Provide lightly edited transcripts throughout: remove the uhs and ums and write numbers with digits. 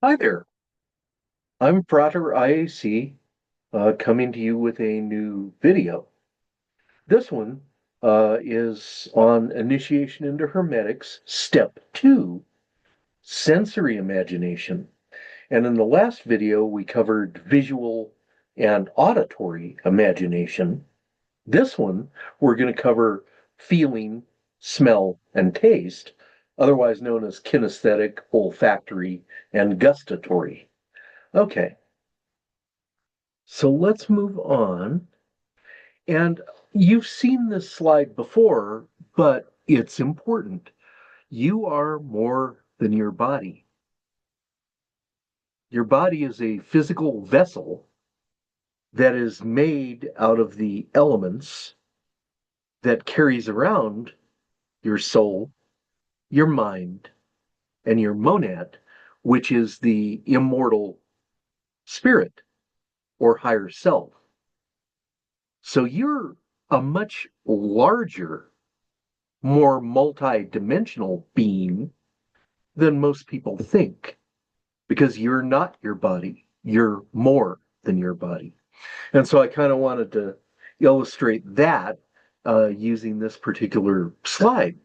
Hi there. I'm Frater IAC, coming to you with a new video. This one is on initiation into hermetics, step 2, sensory imagination. And in the last video, we covered visual and auditory imagination. This one, we're going to cover feeling, smell, and taste, otherwise known as kinesthetic, olfactory, and gustatory. Okay. So let's move on. And you've seen this slide before, but it's important. You are more than your body. Your body is a physical vessel that is made out of the elements that carries around your soul, your mind, and your monad, which is the immortal spirit or higher self. So you're a much larger, more multi-dimensional being than most people think, because you're not your body. You're more than your body. And so I kind of wanted to illustrate that using this particular slide.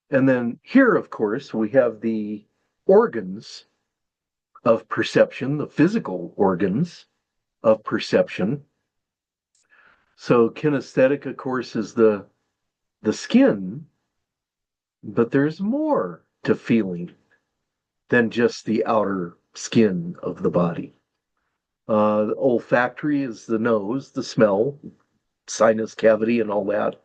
And then here, of course, we have the organs of perception, the physical organs of perception. So kinesthetic, of course, is the skin, but there's more to feeling than just the outer skin of the body. Olfactory is the nose, the smell, sinus cavity, and all that.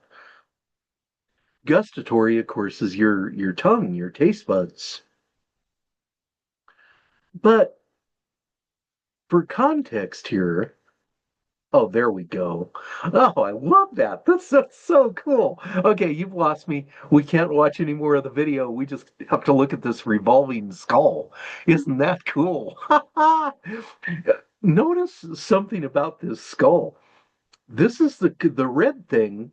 Gustatory, of course, is your tongue, your taste buds. But for context here, oh, there we go. Oh, I love that. That's so cool. Okay, you've lost me. We can't watch any more of the video. We just have to look at this revolving skull. Isn't that cool? Notice something about this skull. This is the red thing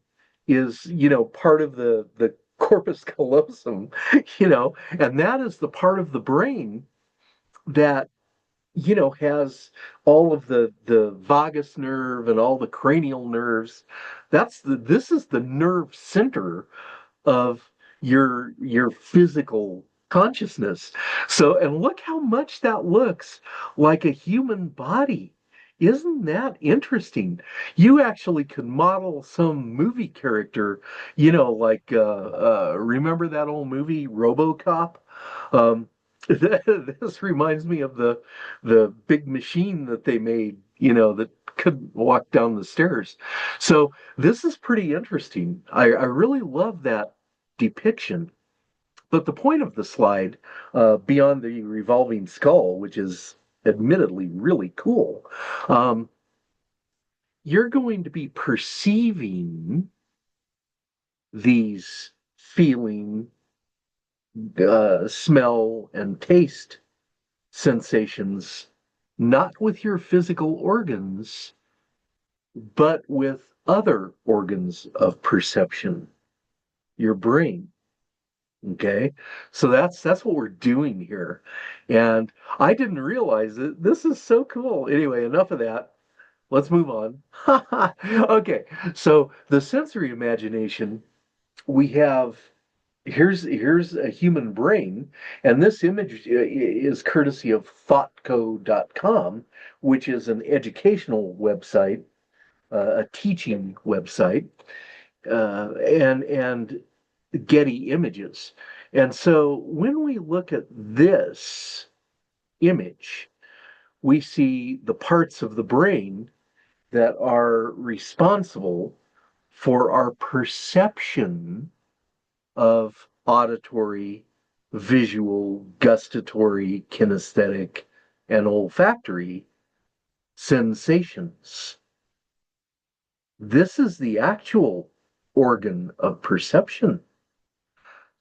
is, part of the corpus callosum, and that is the part of the brain that has all of the vagus nerve and all the cranial nerves. This is the nerve center of your physical consciousness. So, and look how much that looks like a human body. Isn't that interesting? You actually could model some movie character, like remember that old movie RoboCop? Um, this reminds me of the big machine that they made, that couldn't walk down the stairs. So this is pretty interesting. I really love that depiction. But the point of the slide, beyond the revolving skull, which is admittedly really cool, um, you're going to be perceiving these feeling, smell, and taste sensations, not with your physical organs, but with other organs of perception, your brain. Okay, so that's what we're doing here, and I didn't realize it. This is so cool. Anyway, enough of that. Let's move on. Okay, so the sensory imagination, we have here's a human brain, and this image is courtesy of thoughtco.com, which is an educational website, a teaching website, and Getty Images. And so when we look at this image, we see the parts of the brain that are responsible for our perception of auditory, visual, gustatory, kinesthetic, and olfactory sensations. This is the actual organ of perception.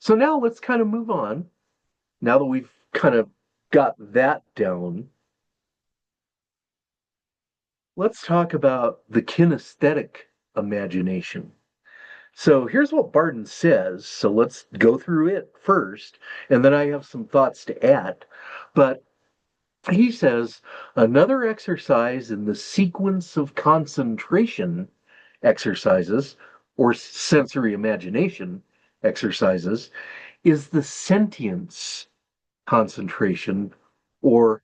So now let's kind of move on. Now that we've kind of got that down, let's talk about the kinesthetic imagination. So here's what Barton says. So let's go through it first, and then I have some thoughts to add. But He says another exercise in the sequence of concentration exercises or sensory imagination exercises is the sentience concentration or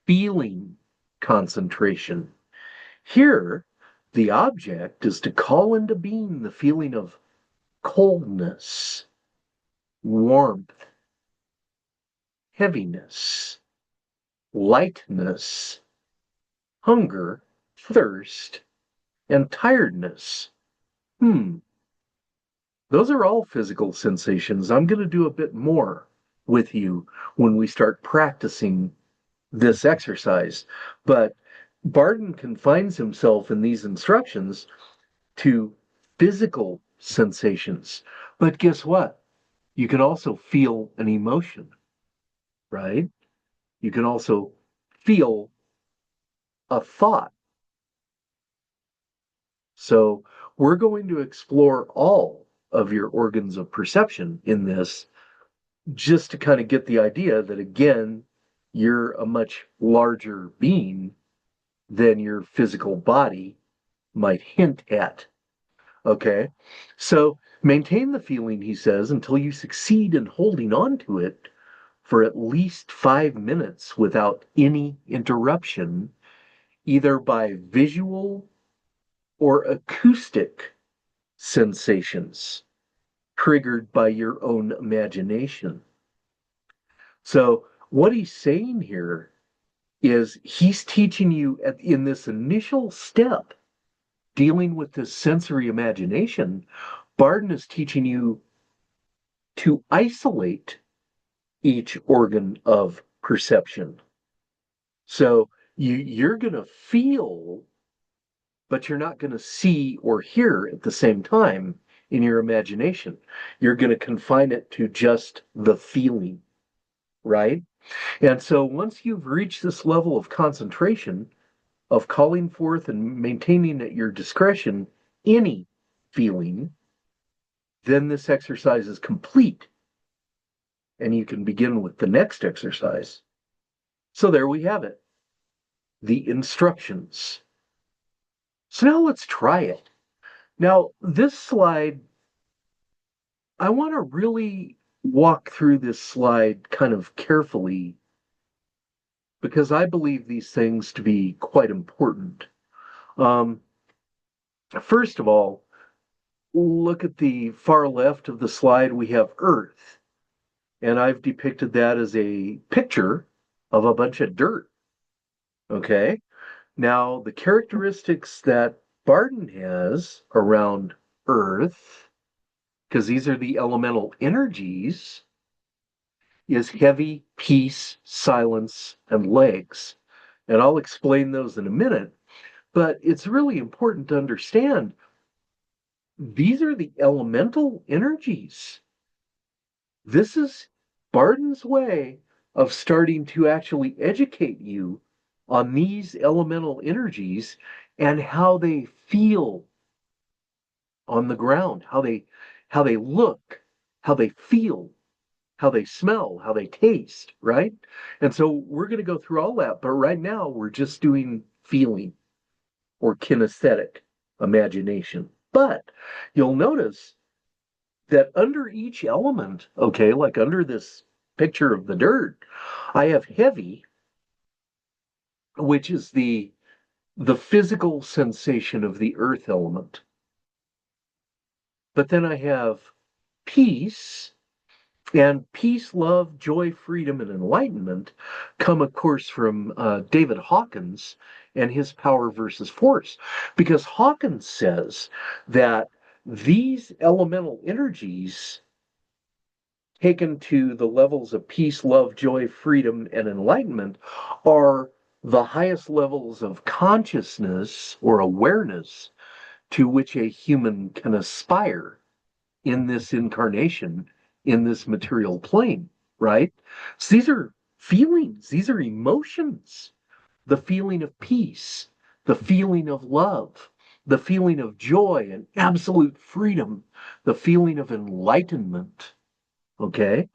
feeling concentration. Here, the object is to call into being the feeling of coldness, warmth, heaviness, lightness, hunger, thirst, and tiredness. Hmm, those are all physical sensations. I'm going to do a bit more with you when we start practicing this exercise. But Barton confines himself in these instructions to physical sensations. But guess what? You can also feel an emotion, right? You can also feel a thought. So we're going to explore all of your organs of perception in this just to kind of get the idea that, again, you're a much larger being than your physical body might hint at. Okay? So maintain the feeling, he says, until you succeed in holding on to it for at least 5 minutes without any interruption, either by visual or acoustic sensations triggered by your own imagination. So, what he's saying here is he's teaching you in this initial step, dealing with this sensory imagination. Barton is teaching you to isolate each organ of perception. So, you're going to feel, but you're not going to see or hear at the same time in your imagination. You're going to confine it to just the feeling, right? And so once you've reached this level of concentration, of calling forth and maintaining at your discretion any feeling, then this exercise is complete and you can begin with the next exercise. So there we have it, the instructions. So now let's try it. Now, this slide, I want to really walk through this slide kind of carefully because I believe these things to be quite important. Um, First of all, look at the far left of the slide, we have Earth, and I've depicted that as a picture of a bunch of dirt. Okay. Now, the characteristics that Barton has around Earth, because these are the elemental energies, is heavy, peace, silence, and legs. And I'll explain those in a minute. But it's really important to understand these are the elemental energies. This is Barton's way of starting to actually educate you on these elemental energies and how they feel on the ground, how they look, how they feel, how they smell, how they taste, right? And so we're going to go through all that, but right now we're just doing feeling or kinesthetic imagination. But you'll notice that under each element, okay, like under this picture of the dirt, I have heavy, which is the physical sensation of the earth element. But then I have peace, and peace, love, joy, freedom, and enlightenment come, of course, from David Hawkins and his power versus force. Because Hawkins says that these elemental energies taken to the levels of peace, love, joy, freedom, and enlightenment are the highest levels of consciousness or awareness to which a human can aspire in this incarnation, in this material plane, right? So these are feelings, these are emotions. The feeling of peace, the feeling of love, the feeling of joy and absolute freedom, the feeling of enlightenment. Okay?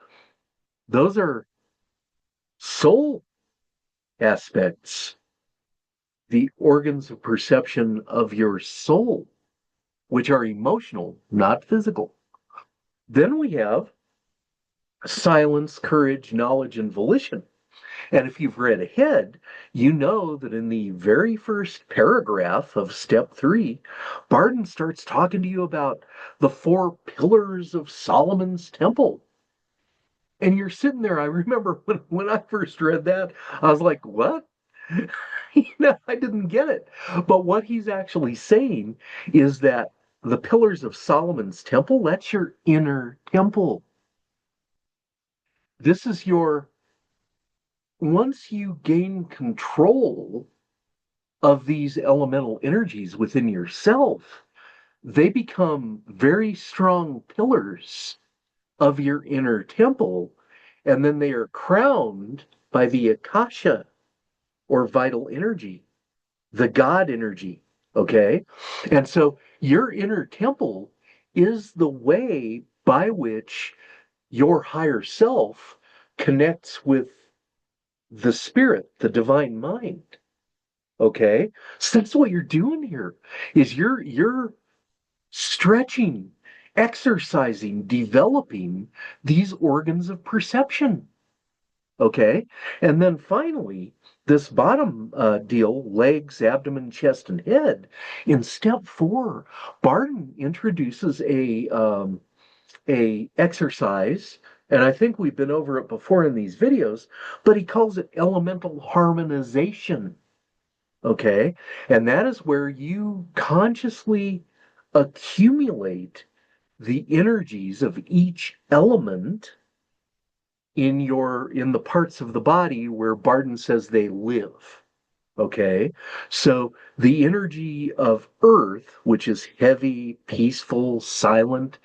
Those are soul aspects, the organs of perception of your soul, which are emotional, not physical. Then we have silence, courage, knowledge, and volition. And if you've read ahead, you know that in the very first paragraph of step 3, Barden starts talking to you about the 4 pillars of Solomon's temple. And you're sitting there. I remember when I first read that, I was like, what? I didn't get it. But what he's actually saying is that the pillars of Solomon's temple, that's your inner temple. This is once you gain control of these elemental energies within yourself, they become very strong pillars of your inner temple, and then they are crowned by the akasha or vital energy, the God energy. Okay? And so your inner temple is the way by which your higher self connects with the spirit, the divine mind. Okay? So that's what you're doing here is you're stretching, exercising, developing these organs of perception. Okay? And then finally, this bottom deal, legs, abdomen, chest, and head, in step 4, Barton introduces a exercise, and I think we've been over it before in these videos, but he calls it elemental harmonization. Okay? And that is where you consciously accumulate the energies of each element in the parts of the body where Barden says they live. Okay? So the energy of earth, which is heavy, peaceful, silent,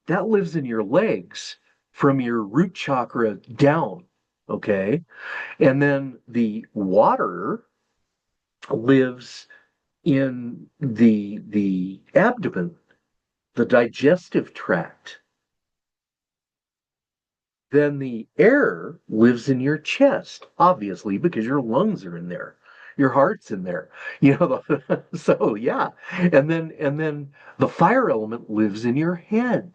that lives in your legs from your root chakra down. Okay? And then the water lives in the abdomen, the digestive tract. Then the air lives in your chest, obviously, because your lungs are in there. Your heart's in there. So yeah. And then the fire element lives in your head.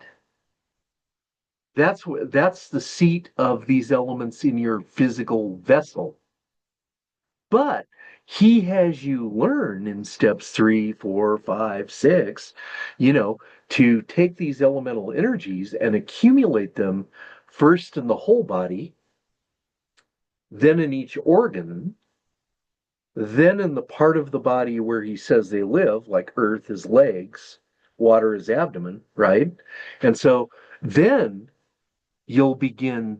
That's the seat of these elements in your physical vessel. But he has you learn in steps 3, 4, 5, 6, to take these elemental energies and accumulate them first in the whole body, then in each organ, then in the part of the body where he says they live, like earth is legs, water is abdomen, right? And so then you'll begin,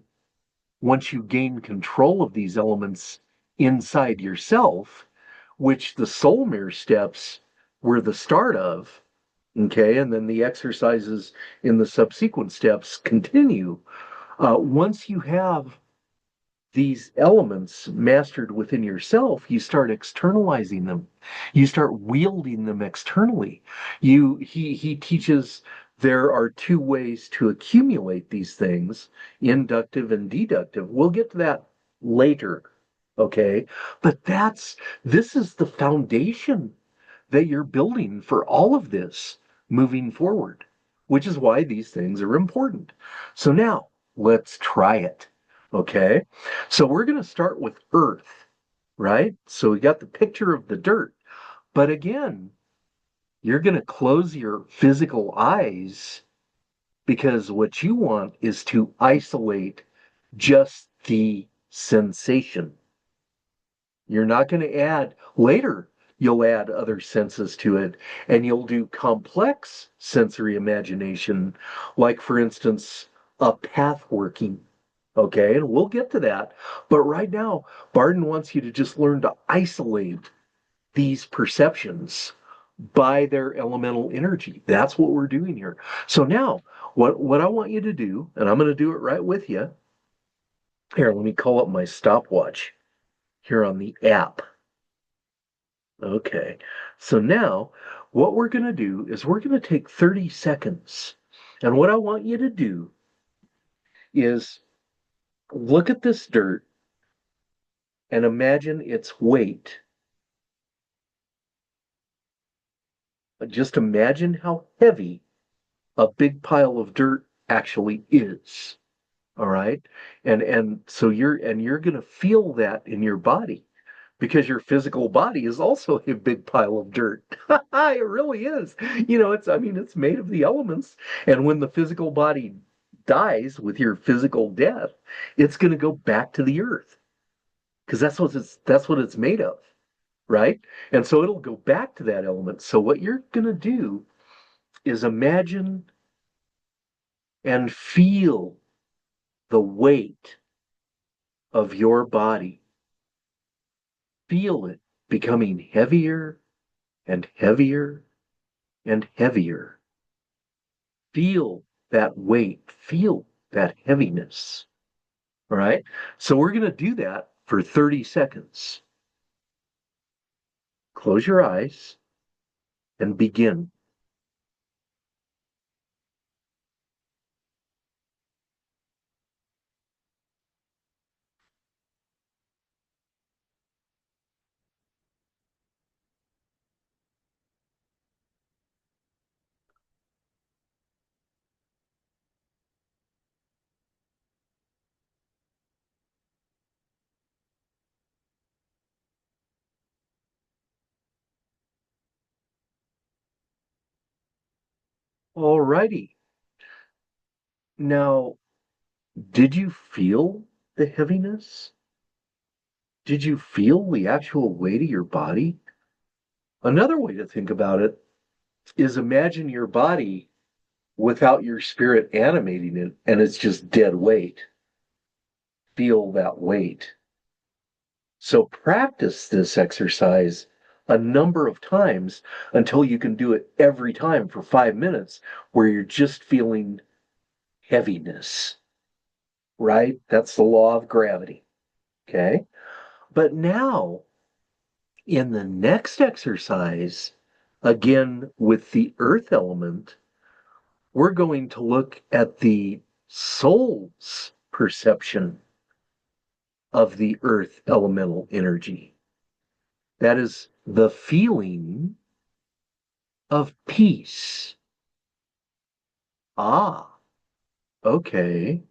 once you gain control of these elements inside yourself, which the soul mirror steps were the start of, okay, and then the exercises in the subsequent steps continue. Once you have these elements mastered within yourself, you start externalizing them. You start wielding them externally. He teaches there are 2 ways to accumulate these things, inductive and deductive. We'll get to that later, okay? But this is the foundation that you're building for all of this moving forward, which is why these things are important. So now let's try it. Okay, so we're going to start with Earth, right? So we got the picture of the dirt, but again, you're going to close your physical eyes because what you want is to isolate just the sensation. You're not going to add later. You'll add other senses to it, and you'll do complex sensory imagination, like, for instance, a path working. Okay, and we'll get to that. But right now, Barden wants you to just learn to isolate these perceptions by their elemental energy. That's what we're doing here. So now, what I want you to do, and I'm going to do it right with you. Here, let me call up my stopwatch here on the app. Okay, so now what we're going to do is we're going to take 30 seconds. And what I want you to do is look at this dirt and imagine its weight. Just imagine how heavy a big pile of dirt actually is. All right. And so you're going to feel that in your body because your physical body is also a big pile of dirt. It really is. It's made of the elements. And when the physical body dies with your physical death, it's going to go back to the earth because that's what it's made of, right? And so it'll go back to that element. So what you're going to do is imagine and feel the weight of your body. Feel it becoming heavier and heavier and heavier. Feel that weight. Feel that heaviness. All right. So we're going to do that for 30 seconds. Close your eyes and begin. All righty. Now, did you feel the heaviness? Did you feel the actual weight of your body? Another way to think about it is imagine your body without your spirit animating it, and it's just dead weight. Feel that weight. So practice this exercise a number of times until you can do it every time for 5 minutes where you're just feeling heaviness, right? That's the law of gravity. Okay. But now in the next exercise, again with the earth element, we're going to look at the soul's perception of the earth elemental energy. That is the feeling of peace. Ah, okay.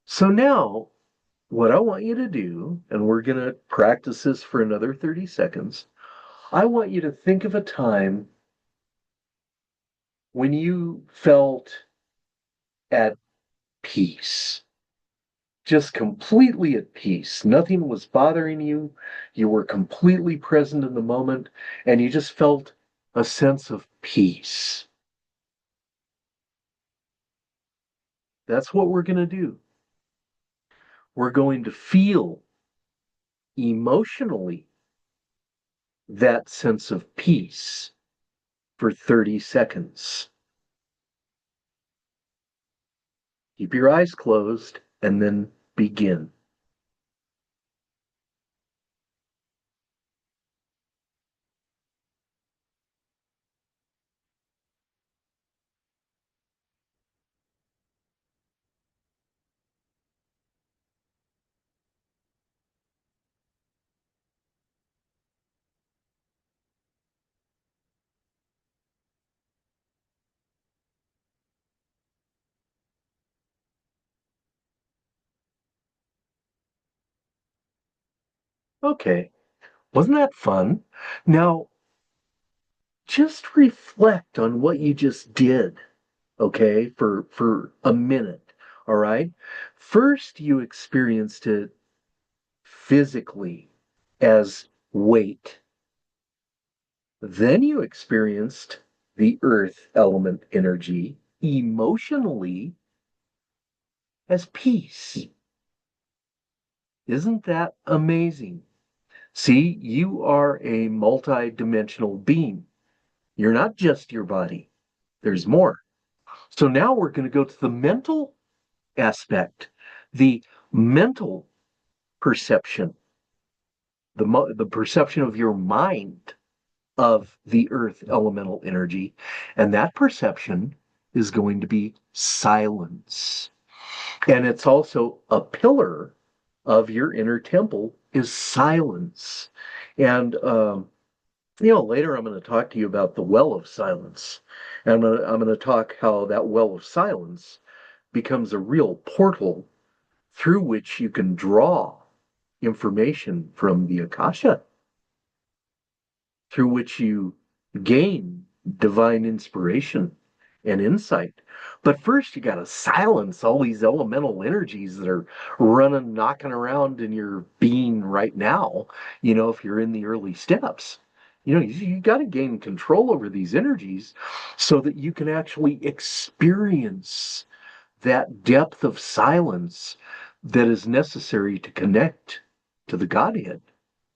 So now, what I want you to do, and we're going to practice this for another 30 seconds, I want you to think of a time when you felt at peace. Just completely at peace. Nothing was bothering you. You were completely present in the moment, and you just felt a sense of peace. That's what we're going to do. We're going to feel emotionally that sense of peace for 30 seconds. Keep your eyes closed and then begin. Okay, wasn't that fun? Now, just reflect on what you just did, okay, for a minute, all right? First, you experienced it physically as weight. Then you experienced the earth element energy emotionally as peace. Isn't that amazing? See, you are a multi-dimensional being. You're not just your body. There's more. So now we're going to go to the mental aspect, the mental perception, the perception of your mind of the earth elemental energy. And that perception is going to be silence. And it's also a pillar of your inner temple is silence. And later I'm going to talk to you about the well of silence. And I'm going to talk how that well of silence becomes a real portal through which you can draw information from the Akasha, through which you gain divine inspiration and insight. But first, you got to silence all these elemental energies that are running, knocking around in your being right now. If you're in the early steps, you got to gain control over these energies so that you can actually experience that depth of silence that is necessary to connect to the Godhead.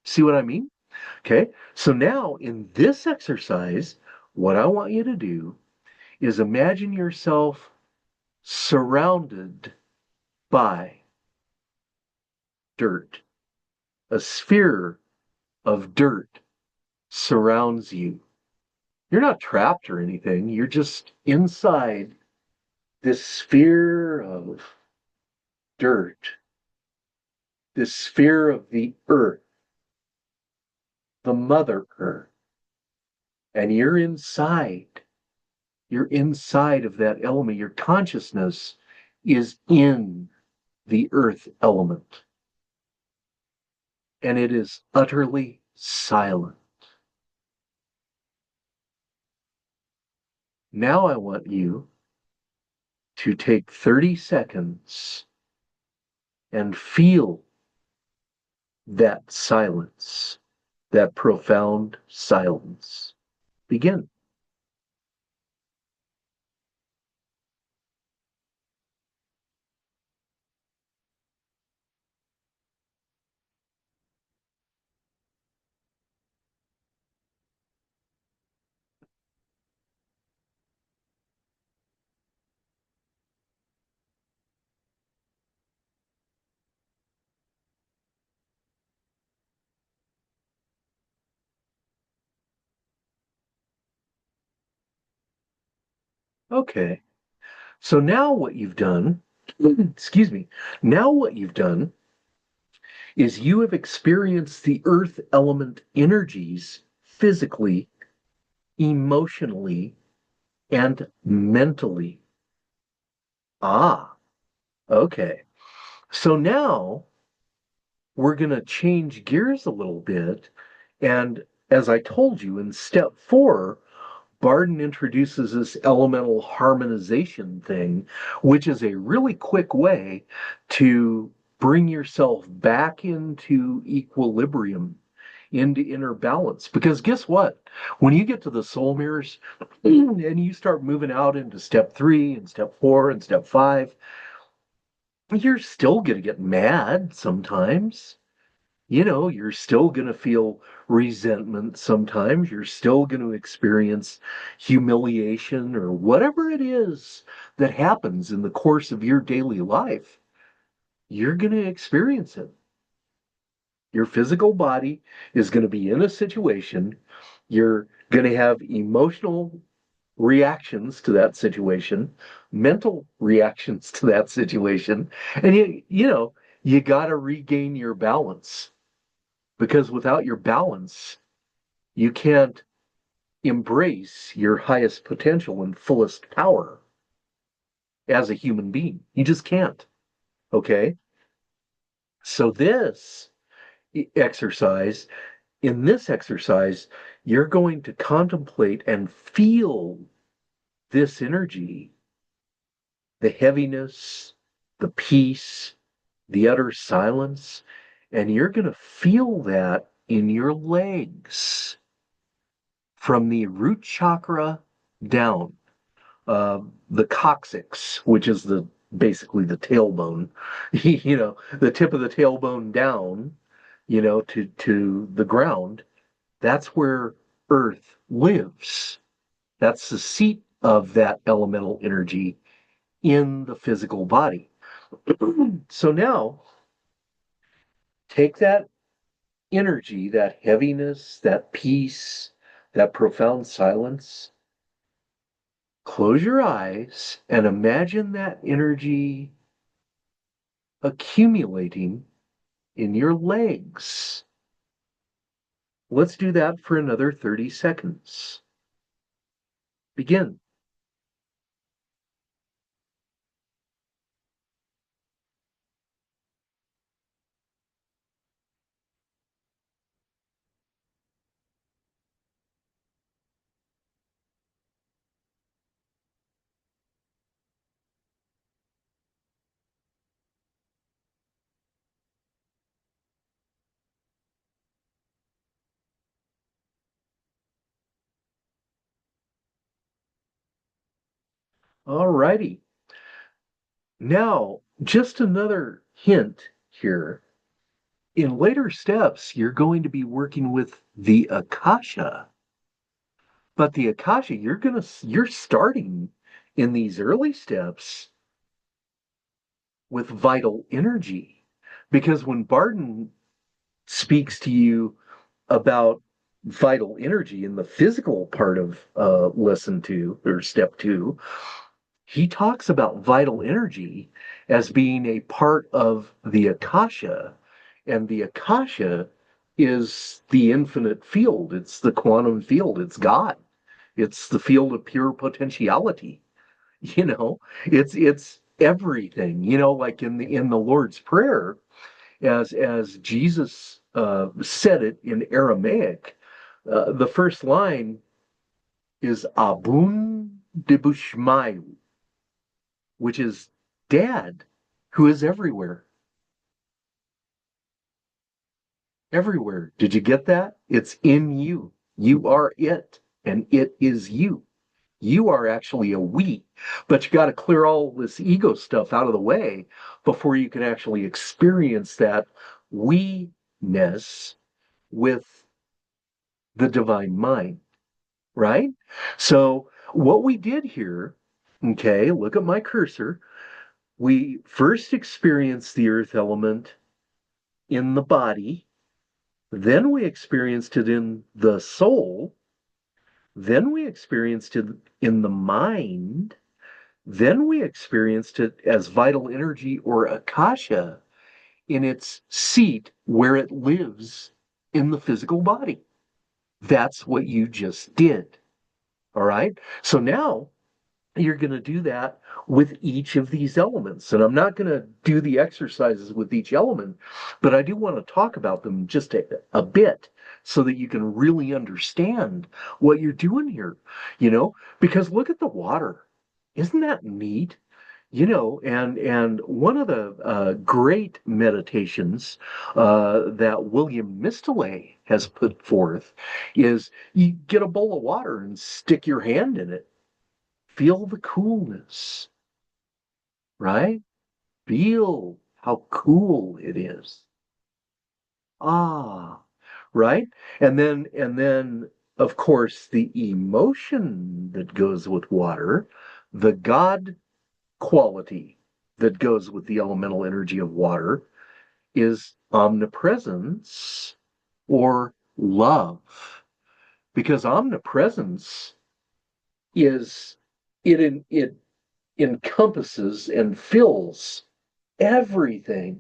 See what I mean? Okay. So now in this exercise, what I want you to do is imagine yourself surrounded by dirt. A sphere of dirt surrounds you. You're not trapped or anything. You're just inside this sphere of dirt, this sphere of the earth, the Mother Earth. And you're inside. You're inside of that element. Your consciousness is in the earth element. And it is utterly silent. Now I want you to take 30 seconds and feel that silence, that profound silence. Begin. Okay. So now what you've done, excuse me, now what you've done is you have experienced the earth element energies physically, emotionally, and mentally. Ah, okay. So now we're going to change gears a little bit. And as I told you in step 4, Barden introduces this elemental harmonization thing, which is a really quick way to bring yourself back into equilibrium, into inner balance. Because guess what? When you get to the soul mirrors and you start moving out into step 3 and step 4 and step 5, you're still going to get mad sometimes. You're still going to feel resentment sometimes. You're still going to experience humiliation or whatever it is that happens in the course of your daily life. You're going to experience it. Your physical body is going to be in a situation. You're going to have emotional reactions to that situation, mental reactions to that situation. And you got to regain your balance. Because without your balance, you can't embrace your highest potential and fullest power as a human being. You just can't. Okay? So exercise, in this exercise, you're going to contemplate and feel this energy, the heaviness, the peace, the utter silence, and you're going to feel that in your legs from the root chakra down, the coccyx, which is basically the tailbone, the tip of the tailbone down, to the ground. That's where Earth lives. That's the seat of that elemental energy in the physical body. So now, take that energy, that heaviness, that peace, that profound silence. Close your eyes and imagine that energy accumulating in your legs. Let's do that for another 30 seconds. Begin. All righty. Now, just another hint here. In later steps, you're going to be working with the Akasha. But the Akasha, you're starting in these early steps with vital energy. Because when Barden speaks to you about vital energy in the physical part of lesson 2 or step 2, he talks about vital energy as being a part of the Akasha, and the Akasha is the infinite field. It's the quantum field. It's God. It's the field of pure potentiality. You know, it's everything. You know, like in the Lord's Prayer, as Jesus said it in Aramaic, the first line is Abun Debushmayu, which is Dad, who is everywhere. Everywhere. Did you get that? It's in you. You are it, and it is you. You are actually a we, but you got to clear all this ego stuff out of the way before you can actually experience that we-ness with the divine mind, right? So, what we did here, okay, look at my cursor. We first experienced the earth element in the body, then we experienced it in the soul, then we experienced it in the mind, then we experienced it as vital energy or akasha in its seat where it lives in the physical body. That's what you just did. All right. So now you're going to do that with each of these elements. And I'm not going to do the exercises with each element, but I do want to talk about them just a bit so that you can really understand what you're doing here, you know, because look at the water. Isn't that neat? You know, and one of the great meditations that William Mistolay has put forth is you get a bowl of water and stick your hand in it. Feel the coolness, right? Feel how cool it is. Ah, right? And then of course the emotion that goes with water, the God quality that goes with the elemental energy of water is omnipresence or love. Because omnipresence is it encompasses and fills everything.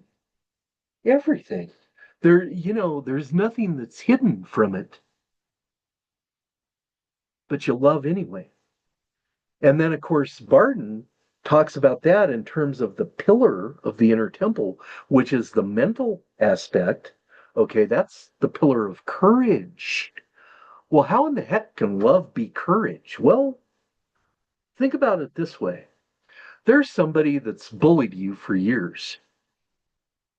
Everything. There, you know, there's nothing that's hidden from it, but you love anyway. And then, of course, Barden talks about that in terms of the pillar of the inner temple, which is the mental aspect. Okay, that's the pillar of courage. Well, how in the heck can love be courage? Well, think about it this way. There's somebody that's bullied you for years,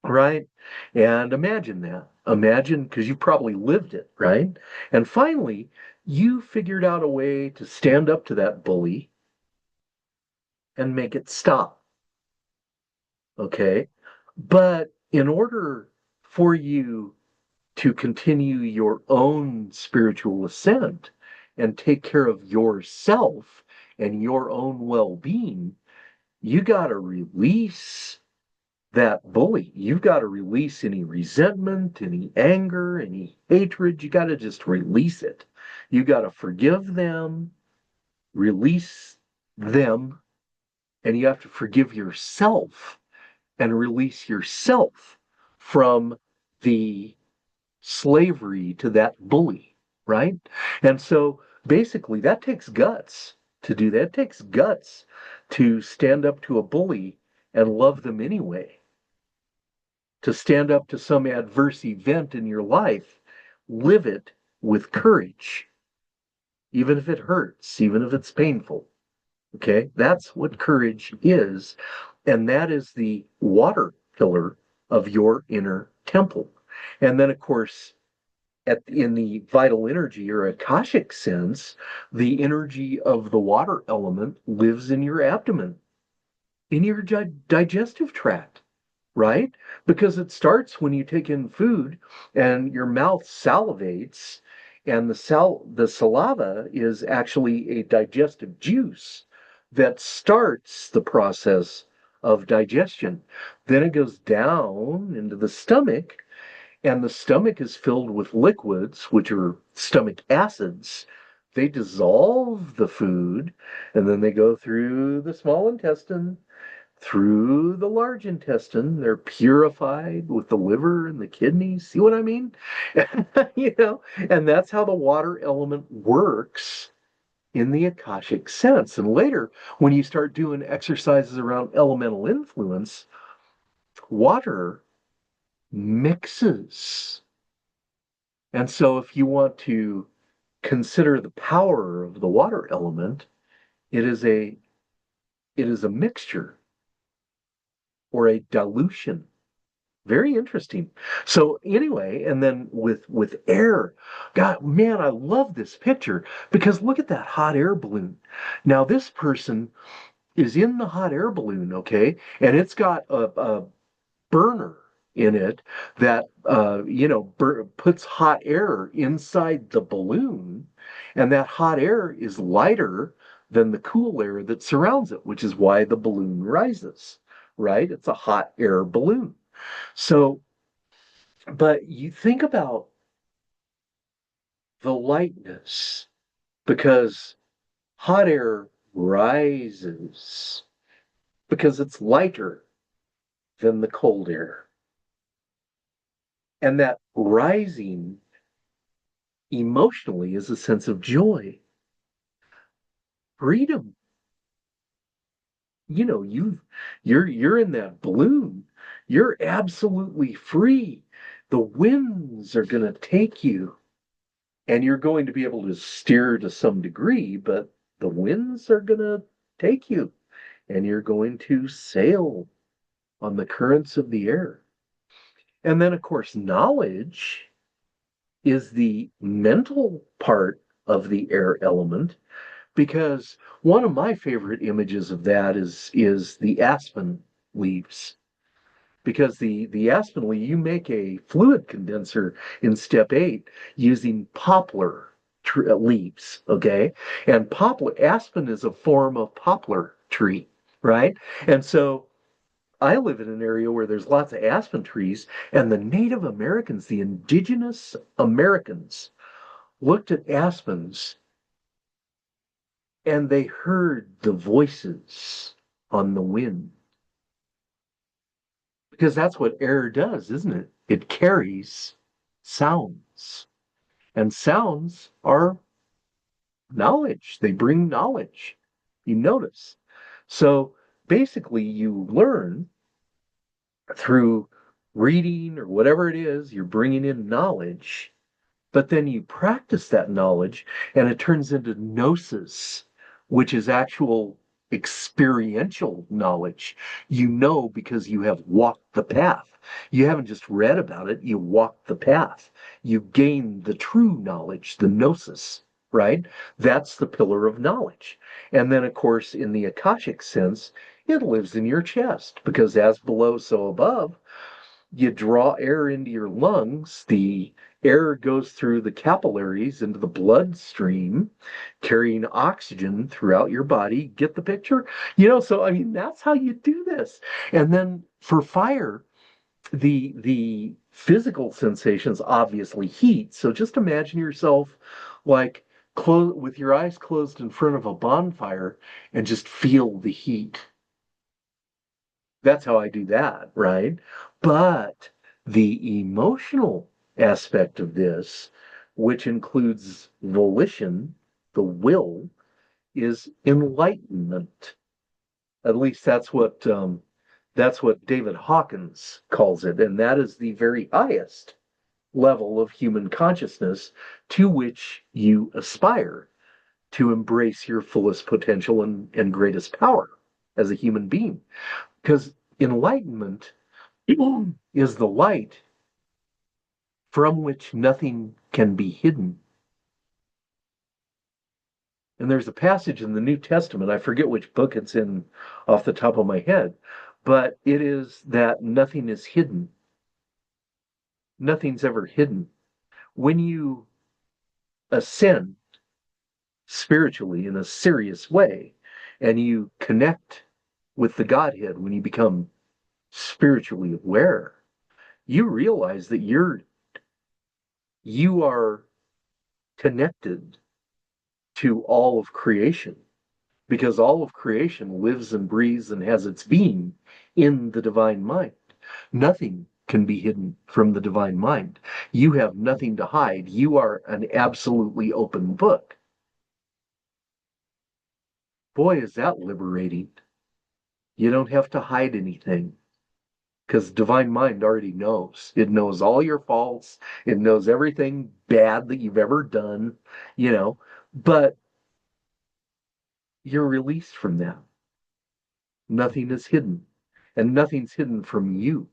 right? And imagine that. Imagine, because you probably lived it, right? And finally, you figured out a way to stand up to that bully and make it stop. Okay. But in order for you to continue your own spiritual ascent and take care of yourself and your own well being, you got to release that bully. You've got to release any resentment, any anger, any hatred. You got to just release it. You got to forgive them, release them, and you have to forgive yourself and release yourself from the slavery to that bully, right? And so basically, that takes guts to do that. It takes guts to stand up to a bully and love them anyway, to stand up to some adverse event in your life, live it with courage, even if it hurts, even if it's painful. Okay, that's what courage is. And that is the water pillar of your inner temple. And then, of course, in the vital energy or Akashic sense, the energy of the water element lives in your abdomen, in your digestive tract, right? Because it starts when you take in food and your mouth salivates, and the saliva is actually a digestive juice that starts the process of digestion. Then it goes down into the stomach, and the stomach is filled with liquids, which are stomach acids. They dissolve the food, and then they go through the small intestine, through the large intestine. They're purified with the liver and the kidneys. See what I mean? You know, and that's how the water element works in the Akashic sense. And later, when you start doing exercises around elemental influence, water mixes. And so if you want to consider the power of the water element, it is a mixture or a dilution. Very interesting. So anyway, and then with air, God, man, I love this picture because look at that hot air balloon. Now this person is in the hot air balloon, okay, and it's got a burner in it that puts hot air inside the balloon, and that hot air is lighter than the cool air that surrounds it, which is why the balloon rises, right? It's a hot air balloon. So, but you think about the lightness because hot air rises because it's lighter than the cold air. And that rising emotionally is a sense of joy, freedom. You know, you're in that balloon. You're absolutely free. The winds are going to take you, and you're going to be able to steer to some degree, but the winds are going to take you, and you're going to sail on the currents of the air. And then, of course, knowledge is the mental part of the air element, because one of my favorite images of that is the aspen leaves. Because the aspen leaf, you make a fluid condenser in step 8 using poplar leaves, okay? And aspen is a form of poplar tree, right? And so I live in an area where there's lots of aspen trees, and the Native Americans, the indigenous Americans, looked at aspens and they heard the voices on the wind. Because that's what air does, isn't it? It carries sounds. And sounds are knowledge. They bring knowledge. You notice. So basically, you learn through reading or whatever it is, you're bringing in knowledge, but then you practice that knowledge and it turns into gnosis, which is actual experiential knowledge. You know because you have walked the path. You haven't just read about it, you walked the path. You gain the true knowledge, the gnosis, right? That's the pillar of knowledge. And then, of course, in the Akashic sense, it lives in your chest because as below, so above. You draw air into your lungs, the air goes through the capillaries into the bloodstream, carrying oxygen throughout your body. Get the picture? You know, so I mean, that's how you do this. And then for fire, the physical sensations obviously heat. So just imagine yourself like with your eyes closed in front of a bonfire and just feel the heat. That's how I do that, right? But The emotional aspect of this, which includes volition, the will, is enlightenment. At least that's what David Hawkins calls it, and that is the very highest level of human consciousness to which you aspire to embrace your fullest potential and greatest power as a human being. Because enlightenment is the light from which nothing can be hidden. And there's a passage in the New Testament, I forget which book it's in off the top of my head, but it is that nothing is hidden. Nothing's ever hidden. When you ascend spiritually in a serious way and you connect with the Godhead, when you become spiritually aware, you realize that you are connected to all of creation, because all of creation lives and breathes and has its being in the divine mind. Nothing can be hidden from the divine mind. You have nothing to hide. You are an absolutely open book. Boy, is that liberating. You don't have to hide anything, because divine mind already knows. It knows all your faults. It knows everything bad that you've ever done, but you're released from that. Nothing is hidden, and nothing's hidden from you,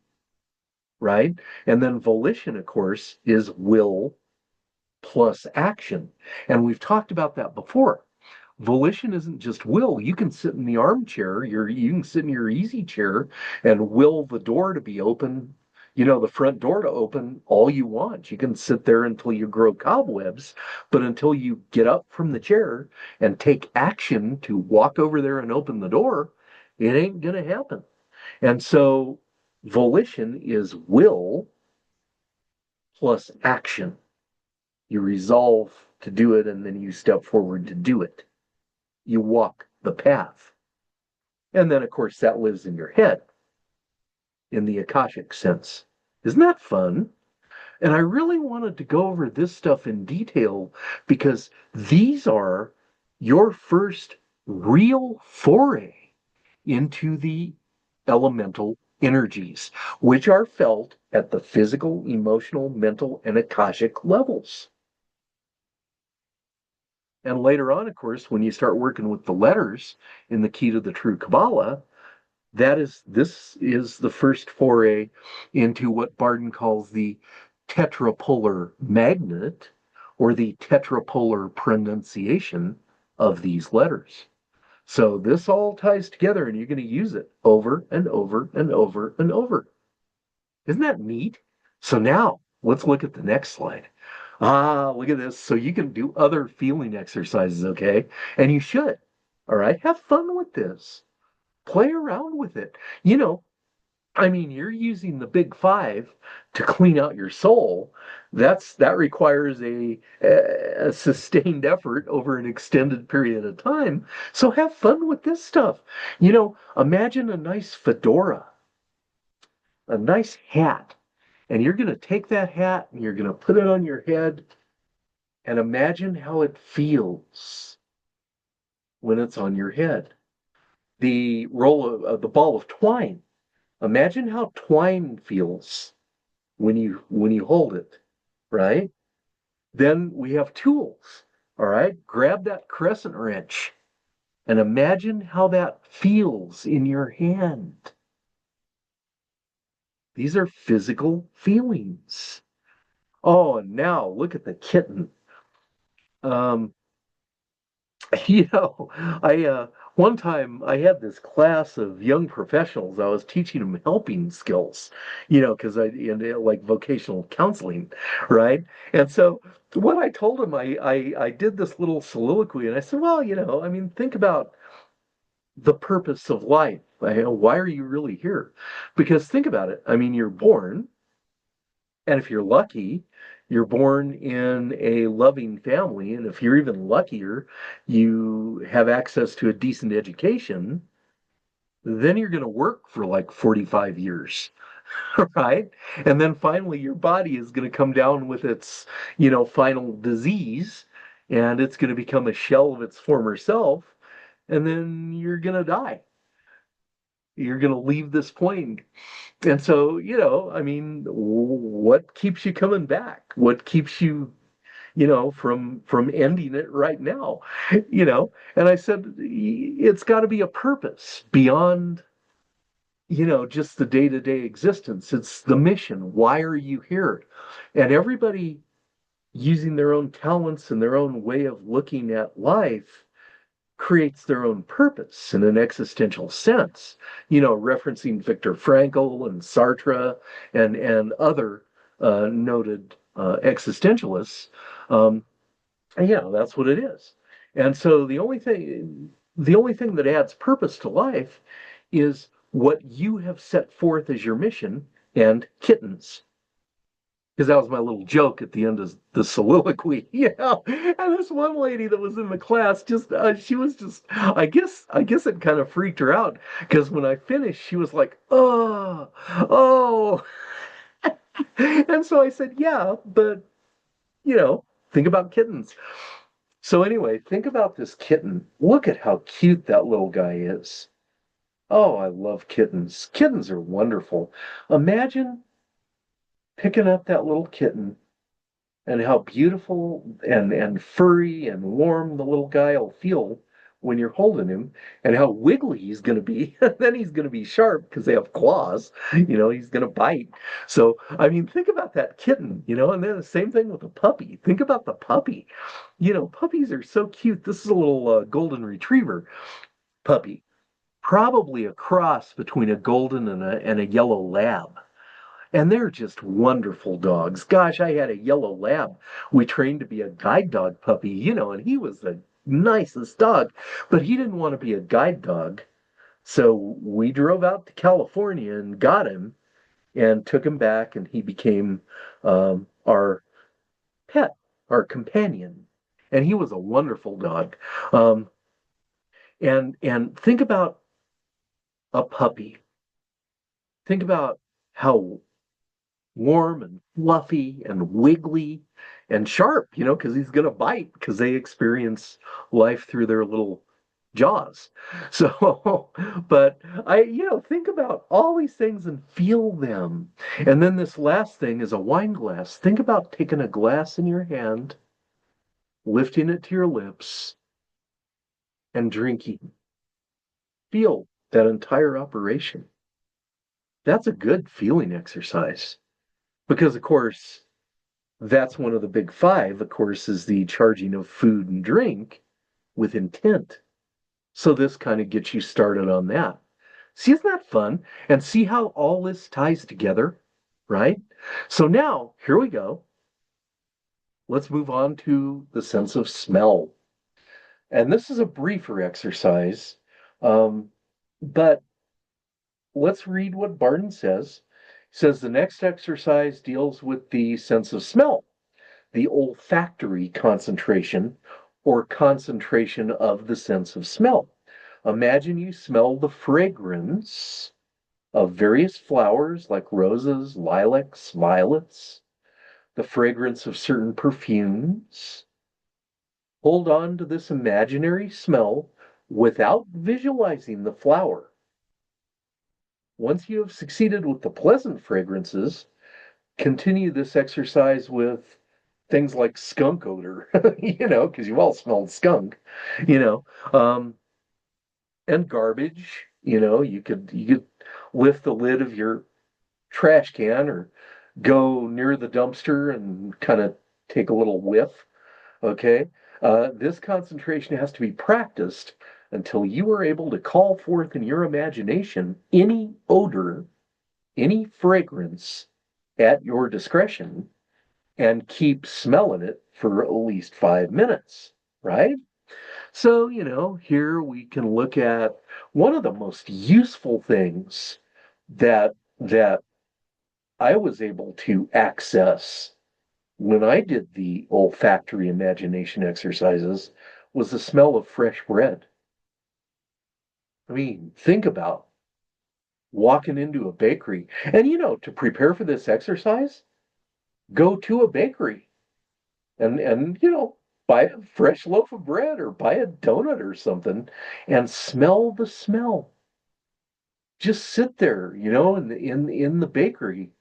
right? And then volition, of course, is will plus action. And we've talked about that before. Volition isn't just will. You can sit in the armchair, you can sit in your easy chair and will the door to be open, the front door to open all you want. You can sit there until you grow cobwebs, but until you get up from the chair and take action to walk over there and open the door, it ain't going to happen. And so volition is will plus action. You resolve to do it, and then you step forward to do it. You walk the path. And then, of course, that lives in your head in the Akashic sense. Isn't that fun? And I really wanted to go over this stuff in detail because these are your first real foray into the elemental energies, which are felt at the physical, emotional, mental, and Akashic levels. And later on, of course, when you start working with the letters in the Key to the True Kabbalah, this is the first foray into what Barden calls the tetrapolar magnet, or the tetrapolar pronunciation of these letters. So this all ties together, and you're going to use it over and over and over and over. Isn't that neat? So now let's look at the next slide. Look at this. So you can do other feeling exercises, okay? And you should. All right. Have fun with this. Play around with it. You're using the big five to clean out your soul. That requires a sustained effort over an extended period of time. So have fun with this stuff. Imagine a nice fedora, a nice hat, and you're going to take that hat and you're going to put it on your head and imagine how it feels when it's on your head. The roll of the ball of twine. Imagine how twine feels when you hold it, right? Then we have tools. All right, grab that crescent wrench and imagine how that feels in your hand. These are physical feelings. Oh, and now look at the kitten. Um, I one time I had this class of young professionals. I was teaching them helping skills, because like vocational counseling, right? And so what I told them, I did this little soliloquy, and I said, well, think about the purpose of life. Why are you really here? Because think about it. You're born, and if you're lucky, you're born in a loving family. And if you're even luckier, you have access to a decent education. Then you're going to work for like 45 years. right? And then finally your body is going to come down with its, final disease, and it's going to become a shell of its former self, and then you're going to die. You're going to leave this plane. And so, I mean, what keeps you coming back? What keeps you, from ending it right now? And I said, it's got to be a purpose beyond, just the day-to-day existence. It's the mission. Why are you here? And everybody using their own talents and their own way of looking at life creates their own purpose in an existential sense, referencing Viktor Frankl and Sartre and other noted existentialists. Um, and that's what it is. And so the only thing that adds purpose to life is what you have set forth as your mission and kittens. Because that was my little joke at the end of the soliloquy, And this one lady that was in the class, she was just, I guess it kind of freaked her out because when I finished, she was like, "Oh, oh," and so I said, "Yeah, but think about kittens." So anyway, think about this kitten. Look at how cute that little guy is. Oh, I love kittens. Kittens are wonderful. Imagine picking up that little kitten and how beautiful and furry and warm the little guy will feel when you're holding him, and how wiggly he's going to be. Then he's going to be sharp because they have claws. He's going to bite. So, I mean, think about that kitten, and then the same thing with a puppy. Think about the puppy. Puppies are so cute. This is a little golden retriever puppy, probably a cross between a golden and a yellow lab. And they're just wonderful dogs. Gosh, I had a yellow lab we trained to be a guide dog puppy, and he was the nicest dog, but he didn't want to be a guide dog. So we drove out to California and got him and took him back, and he became our pet, our companion. And he was a wonderful dog. Um, and think about a puppy. Think about how warm and fluffy and wiggly and sharp, because he's going to bite because they experience life through their little jaws. So, but think about all these things and feel them. And then this last thing is a wine glass. Think about taking a glass in your hand, lifting it to your lips, and drinking. Feel that entire operation. That's a good feeling exercise because, of course, that's one of the big five, of course, is the charging of food and drink with intent. So this kind of gets you started on that. See, isn't that fun? And see how all this ties together, right? So now, here we go. Let's move on to the sense of smell. And this is a briefer exercise, but let's read what Barton says. He says the next exercise deals with the sense of smell, the olfactory concentration or concentration of the sense of smell. Imagine you smell the fragrance of various flowers like roses, lilacs, violets, the fragrance of certain perfumes. Hold on to this imaginary smell without visualizing the flower. Once you have succeeded with the pleasant fragrances, continue this exercise with things like skunk odor, because you've all smelled skunk, you know, um, and garbage. You could lift the lid of your trash can or go near the dumpster and kind of take a little whiff. Okay, this concentration has to be practiced until you are able to call forth in your imagination any odor, any fragrance at your discretion and keep smelling it for at least 5 minutes, right? So, here we can look at one of the most useful things that I was able to access when I did the olfactory imagination exercises was the smell of fresh bread. I mean, think about walking into a bakery. And to prepare for this exercise, go to a bakery and buy a fresh loaf of bread or buy a donut or something and smell the smell. Just sit there, in the bakery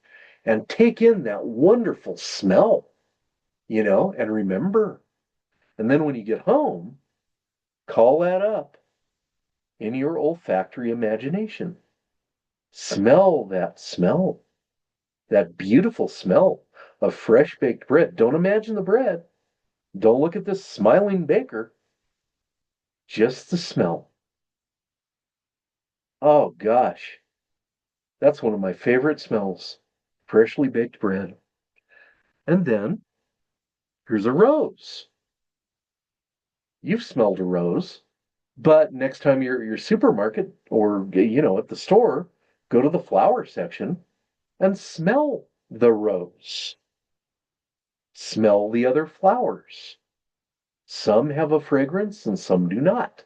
and take in that wonderful smell, and remember. And then when you get home, call that up in your olfactory imagination. Smell that beautiful smell of fresh baked bread. Don't imagine the bread. Don't look at this smiling baker. Just the smell. Oh gosh, that's one of my favorite smells. Freshly baked bread. And then here's a rose. You've smelled a rose, but next time you're at your supermarket or at the store, go to the flower section and smell the rose. Smell the other flowers. Some have a fragrance and some do not.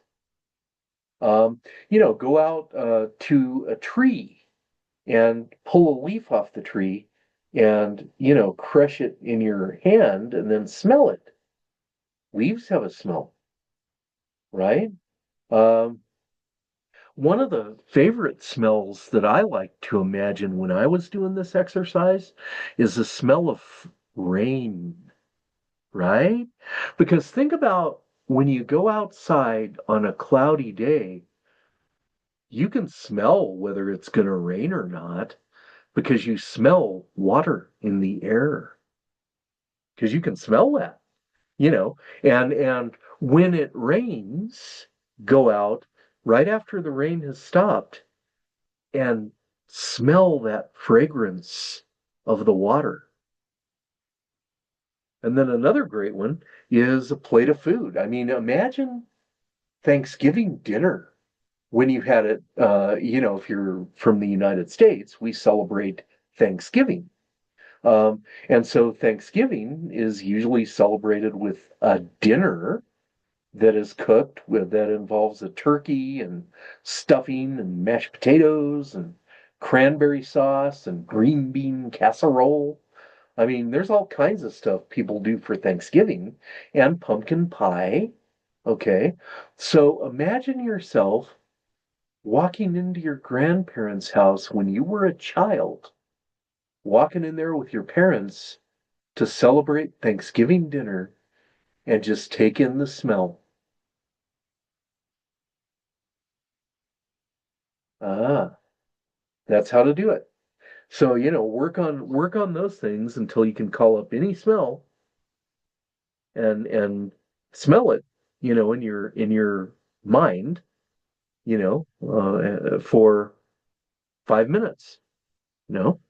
Go out to a tree and pull a leaf off the tree and, crush it in your hand and then smell it. Leaves have a smell, right? Um, One of the favorite smells that I like to imagine when I was doing this exercise is the smell of rain, right? Because think about when you go outside on a cloudy day, you can smell whether it's going to rain or not because you smell water in the air. Because you can smell that, you know. And when it rains, go out right after the rain has stopped and smell that fragrance of the water. And then another great one is a plate of food. I mean, imagine Thanksgiving dinner when you had it. If you're from the United States, we celebrate Thanksgiving. And so Thanksgiving is usually celebrated with a dinner that is cooked with that involves a turkey and stuffing and mashed potatoes and cranberry sauce and green bean casserole. I mean, there's all kinds of stuff people do for Thanksgiving and pumpkin pie. Okay. So imagine yourself walking into your grandparents' house when you were a child, walking in there with your parents to celebrate Thanksgiving dinner and just take in the smell. Ah, that's how to do it. So, work on those things until you can call up any smell and smell it, in your mind, for 5 minutes, you know?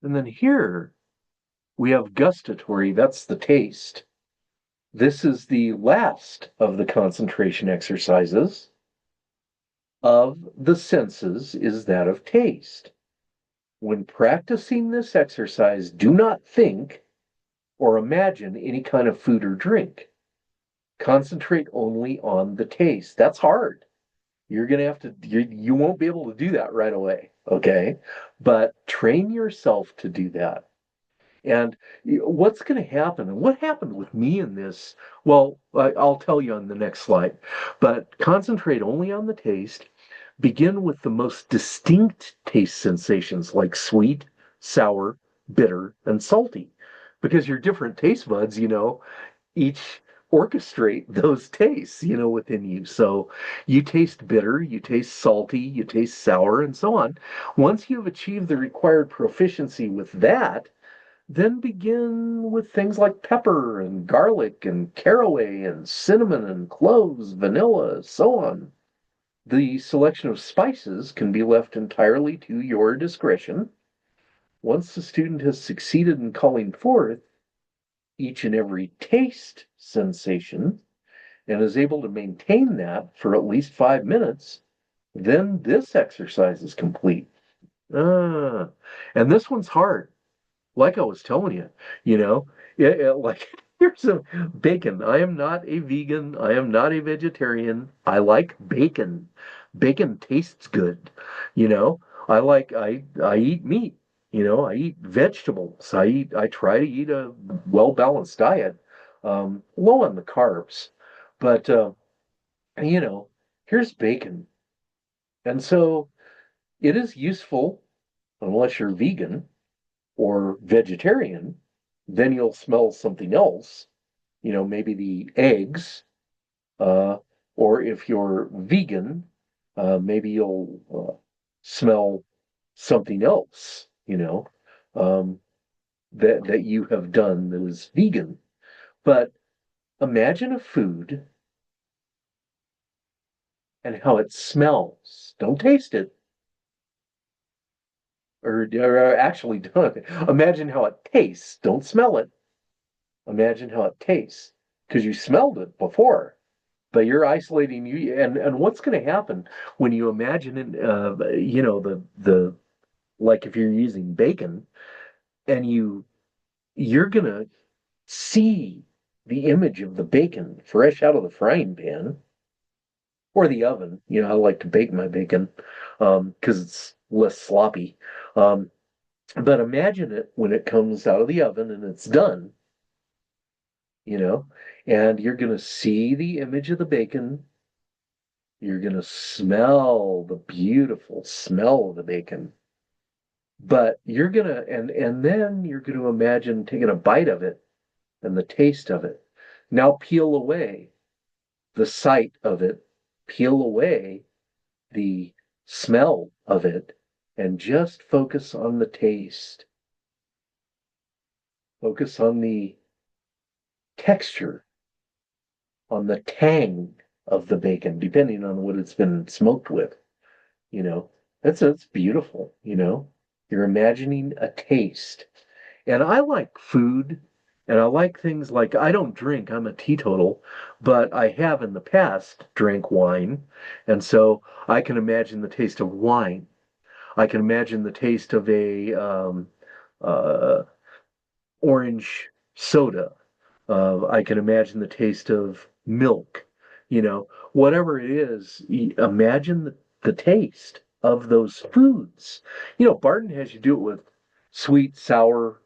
And then here we have gustatory, that's the taste. This is the last of the concentration exercises of the senses is that of taste. When practicing this exercise, do not think or imagine any kind of food or drink. Concentrate only on the taste. That's hard. You're going to have to, you won't be able to do that right away. Okay. But train yourself to do that. And what's going to happen, and what happened with me in this, well, I'll tell you on the next slide, but concentrate only on the taste. Begin with the most distinct taste sensations like sweet, sour, bitter, and salty. Because your different taste buds, each orchestrate those tastes, within you. So you taste bitter, you taste salty, you taste sour, and so on. Once you've achieved the required proficiency with that, then begin with things like pepper and garlic and caraway and cinnamon and cloves, vanilla, so on. The selection of spices can be left entirely to your discretion. Once the student has succeeded in calling forth each and every taste sensation and is able to maintain that for at least 5 minutes, then this exercise is complete. Ah, and this one's hard. Like I was telling you, you know, like Here's some bacon. I am not a vegan. I am not a vegetarian. I like bacon. Bacon tastes good. You know, I eat meat. I eat vegetables. I try to eat a well-balanced diet, low on the carbs. But you know, here's bacon. And so it is useful unless you're vegan or vegetarian, then you'll smell something else, maybe the eggs, uh, or if you're vegan, maybe you'll smell something else, um, that you have done that is vegan. But imagine a food and how it smells. Don't taste it, or actually don't. Imagine how it tastes. Don't smell it. Imagine how it tastes because you smelled it before. But you're isolating you, and what's going to happen when you imagine it, the like if you're using bacon and you're going to see the image of the bacon fresh out of the frying pan or the oven. I like to bake my bacon because it's less sloppy. Um, but imagine it when it comes out of the oven and it's done, you know, and you're going to see the image of the bacon. You're going to smell the beautiful smell of the bacon. But you're going to, and then you're going to imagine taking a bite of it and the taste of it. Now peel away the sight of it, peel away the smell of it, and just focus on the taste. Focus on the texture, on the tang of the bacon, depending on what it's been smoked with. You know, that's beautiful, You're imagining a taste. And I like food and I like things like I don't drink, I'm a teetotal, but I have in the past drank wine. And so I can imagine the taste of wine. I can imagine the taste of a uh, orange soda. I can imagine the taste of milk, whatever it is, imagine the taste of those foods. Barton has you do it with sweet, sour,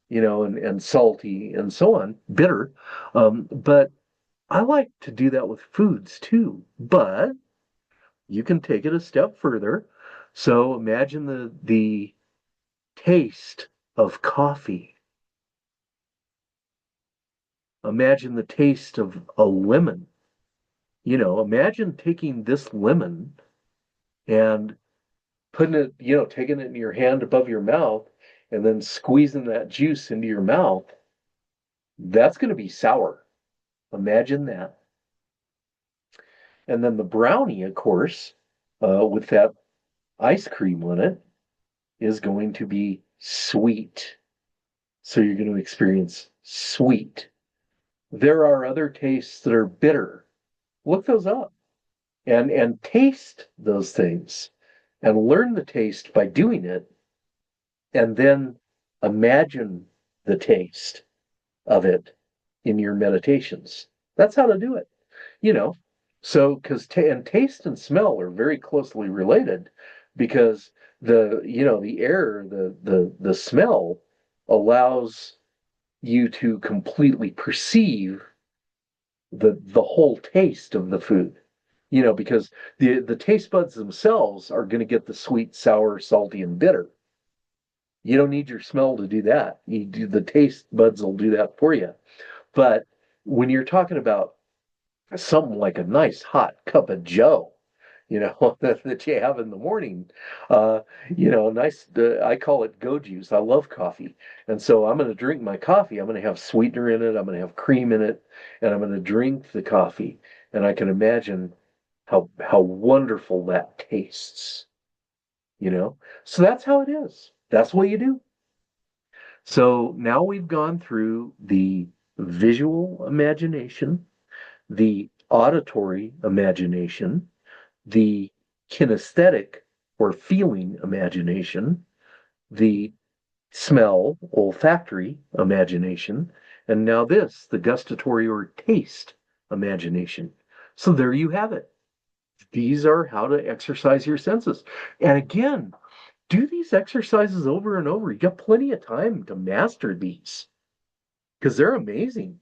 and salty and so on, bitter. But I like to do that with foods too. But you can take it a step further. So imagine the taste of coffee. Imagine the taste of a lemon. Imagine taking this lemon and putting it, taking it in your hand above your mouth and then squeezing that juice into your mouth. That's going to be sour. Imagine that. And then the brownie, of course, with that ice cream on it, is going to be sweet. So you're going to experience sweet. There are other tastes that are bitter. Look those up and taste those things and learn the taste by doing it and then imagine the taste of it in your meditations. That's how to do it, you know. So, and taste and smell are very closely related because the air, the smell allows you to completely perceive the whole taste of the food. Because the taste buds themselves are going to get the sweet, sour, salty, and bitter. You don't need your smell to do that. The taste buds will do that for you. But when you're talking about something like a nice hot cup of Joe, that you have in the morning, nice. I call it go juice. I love coffee, and so I'm going to drink my coffee. I'm going to have sweetener in it. I'm going to have cream in it, and I'm going to drink the coffee. And I can imagine how wonderful that tastes. So that's how it is. That's what you do. So now we've gone through the visual imagination, the auditory imagination, the kinesthetic or feeling imagination, the smell, olfactory imagination, And now this, the gustatory or taste imagination. So there you have it. These are how to exercise your senses. And again, do these exercises over and over. You got plenty of time to master these because they're amazing,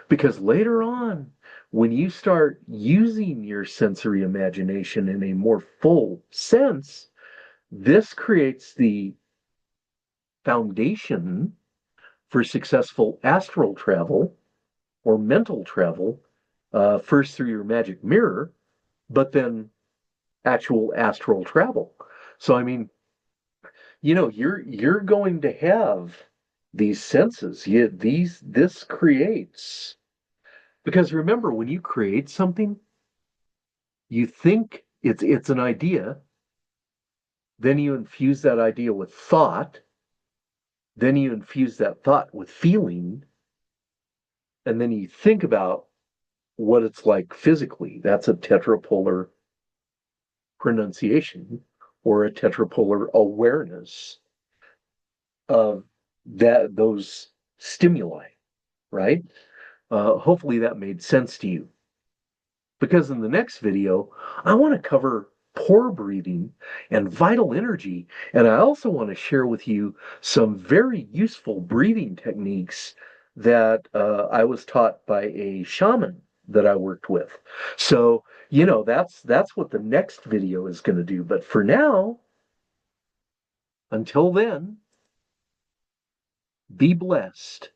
because later on, when you start using your sensory imagination in a more full sense, this creates the foundation for successful astral travel or mental travel, first through your magic mirror, but then actual astral travel. So, I mean, you're going to have these senses. This creates, because remember, when you create something, you think it's an idea, then you infuse that idea with thought, then you infuse that thought with feeling, and then you think about what it's like physically. That's a tetrapolar pronunciation or a tetrapolar awareness of those stimuli, right? Hopefully that made sense to you. Because in the next video, I want to cover pore breathing and vital energy. And I also want to share with you some very useful breathing techniques that I was taught by a shaman that I worked with. So, that's what the next video is going to do. But for now, until then, be blessed.